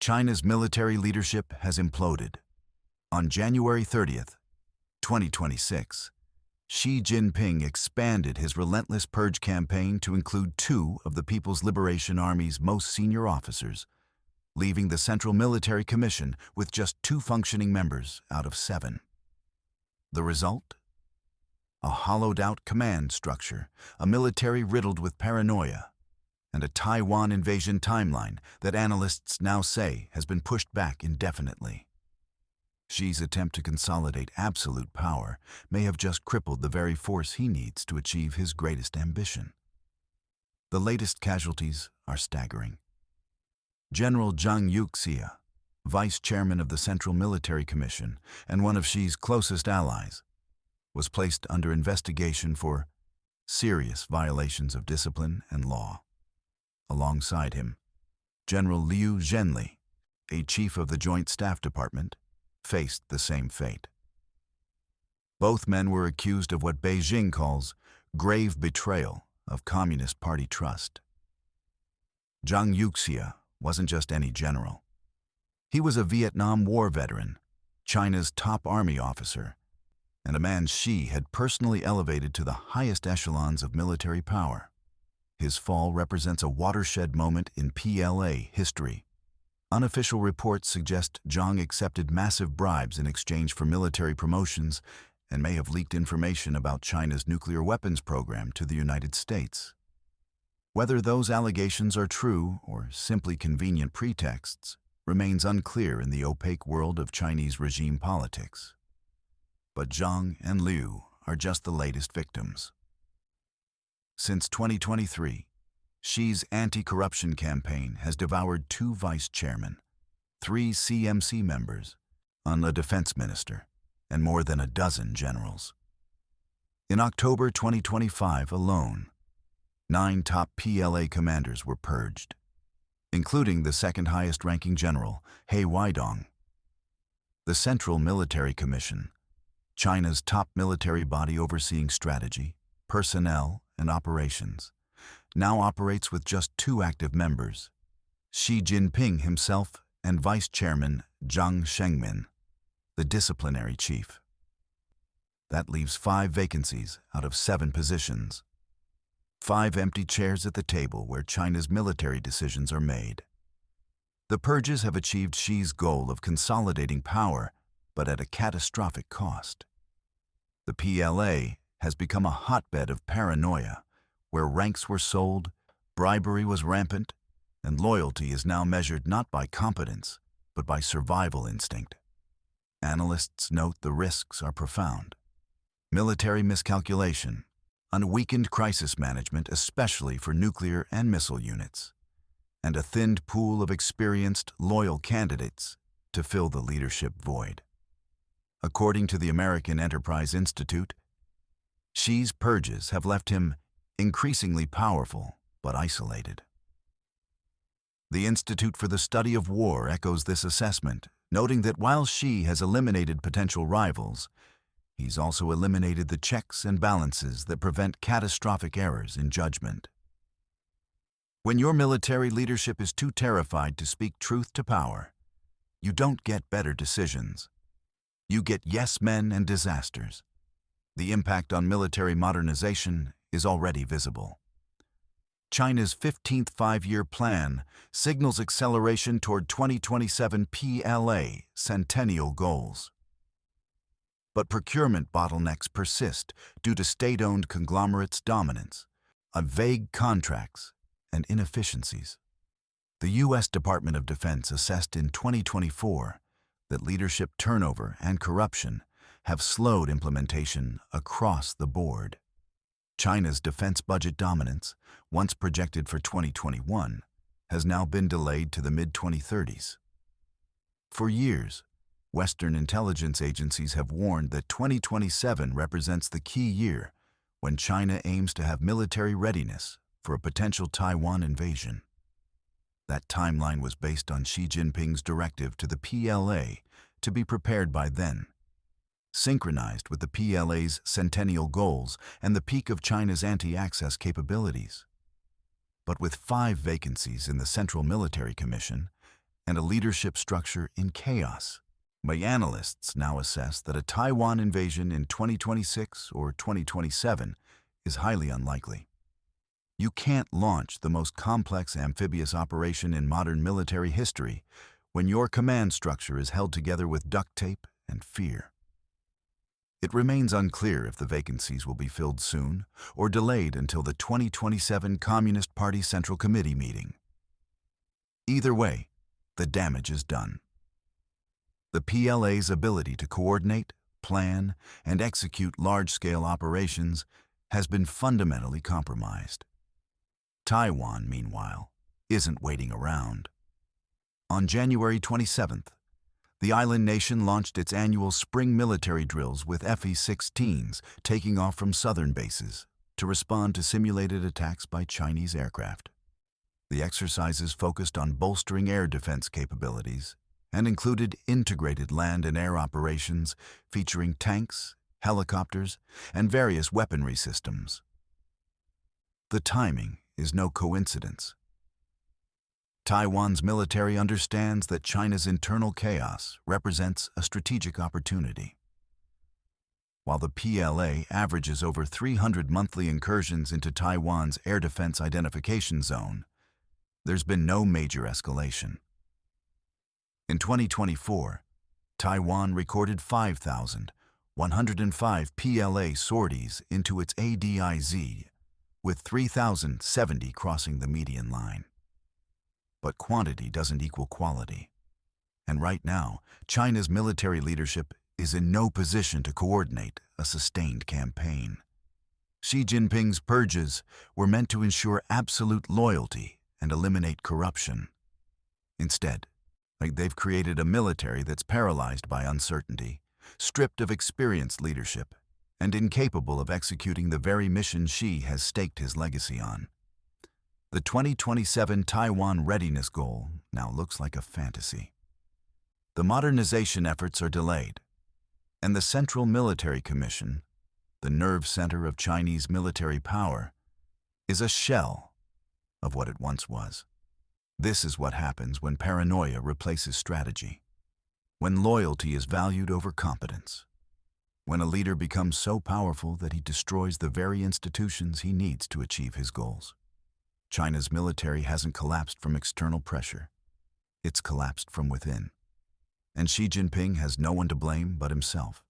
China's military leadership has imploded. On January 30th, 2026, Xi Jinping expanded his relentless purge campaign to include two of the People's Liberation Army's most senior officers, leaving the Central Military Commission with just 2 functioning members out of 7. The result? A hollowed-out command structure, a military riddled with paranoia, and a Taiwan invasion timeline that analysts now say has been pushed back indefinitely. Xi's attempt to consolidate absolute power may have just crippled the very force he needs to achieve his greatest ambition. The latest casualties are staggering. General Zhang Youxia, vice chairman of the Central Military Commission and one of Xi's closest allies, was placed under investigation for serious violations of discipline and law. Alongside him, General Zhenli, a chief of the Joint Staff Department, faced the same fate. Both men were accused of what Beijing calls grave betrayal of Communist Party trust. Zhang Youxia wasn't just any general. He was a Vietnam War veteran, China's top army officer, and a man Xi had personally elevated to the highest echelons of military power. His fall represents a watershed moment in PLA history. Unofficial reports suggest Zhang accepted massive bribes in exchange for military promotions and may have leaked information about China's nuclear weapons program to the United States. Whether those allegations are true or simply convenient pretexts remains unclear in the opaque world of Chinese regime politics. But Zhang and Liu are just the latest victims. Since 2023, Xi's anti-corruption campaign has devoured 2 vice chairmen, 3 CMC members, a defense minister, and more than a dozen generals. In October 2025 alone, 9 top PLA commanders were purged, including the second highest-ranking general, He Weidong. The Central Military Commission, China's top military body overseeing strategy, personnel, and operations, now operates with just 2 active members, Xi Jinping himself and Vice Chairman Zhang Shengmin, the disciplinary chief. That leaves 5 vacancies out of 7 positions. 5 empty chairs at the table where China's military decisions are made. The Purges have achieved Xi's goal of consolidating power, but at a catastrophic cost. The PLA has become a hotbed of paranoia, where ranks were sold, bribery was rampant, and loyalty is now measured not by competence, but by survival instinct. Analysts note the risks are profound. Military miscalculation, weakened crisis management, especially for nuclear and missile units, and a thinned pool of experienced, loyal candidates to fill the leadership void. According to the American Enterprise Institute, Xi's purges have left him increasingly powerful but isolated. The Institute for the Study of War echoes this assessment, noting that while Xi has eliminated potential rivals, he's also eliminated the checks and balances that prevent catastrophic errors in judgment. When your military leadership is too terrified to speak truth to power, you don't get better decisions. You get yes men and disasters. The impact on military modernization is already visible. China's 15th five-year plan signals acceleration toward 2027 PLA centennial goals. But procurement bottlenecks persist due to state-owned conglomerates' dominance, vague contracts, and inefficiencies. The U.S. Department of Defense assessed in 2024 that leadership turnover and corruption have slowed implementation across the board. China's defense budget dominance, once projected for 2021, has now been delayed to the mid-2030s. For years, Western intelligence agencies have warned that 2027 represents the key year when China aims to have military readiness for a potential Taiwan invasion. That timeline was based on Xi Jinping's directive to the PLA to be prepared by then, synchronized with the PLA's centennial goals and the peak of China's anti-access capabilities. But with 5 vacancies in the Central Military Commission and a leadership structure in chaos. But analysts now assess that a Taiwan invasion in 2026 or 2027 is highly unlikely. You can't launch the most complex amphibious operation in modern military history when your command structure is held together with duct tape and fear. It remains unclear if the vacancies will be filled soon or delayed until the 2027 Communist Party Central Committee meeting. Either way, the damage is done. The PLA's ability to coordinate, plan, and execute large-scale operations has been fundamentally compromised. Taiwan, meanwhile, isn't waiting around. On January 27th, the island nation launched its annual spring military drills with Fe-16s taking off from southern bases to respond to simulated attacks by Chinese aircraft. The exercises focused on bolstering air defense capabilities and included integrated land and air operations featuring tanks, helicopters, and various weaponry systems. The timing is no coincidence. Taiwan's military understands that China's internal chaos represents a strategic opportunity. While the PLA averages over 300 monthly incursions into Taiwan's air defense identification zone, there's been no major escalation. In 2024, Taiwan recorded 5,105 PLA sorties into its ADIZ, with 3,070 crossing the median line. But quantity doesn't equal quality. And right now, China's military leadership is in no position to coordinate a sustained campaign. Xi Jinping's purges were meant to ensure absolute loyalty and eliminate corruption. Instead, they've created a military that's paralyzed by uncertainty, stripped of experienced leadership, and incapable of executing the very mission Xi has staked his legacy on. The 2027 Taiwan readiness goal now looks like a fantasy. The modernization efforts are delayed, and the Central Military Commission, the nerve center of Chinese military power, is a shell of what it once was. This is what happens when paranoia replaces strategy, when loyalty is valued over competence, when a leader becomes so powerful that he destroys the very institutions he needs to achieve his goals. China's military hasn't collapsed from external pressure. It's collapsed from within. And Xi Jinping has no one to blame but himself.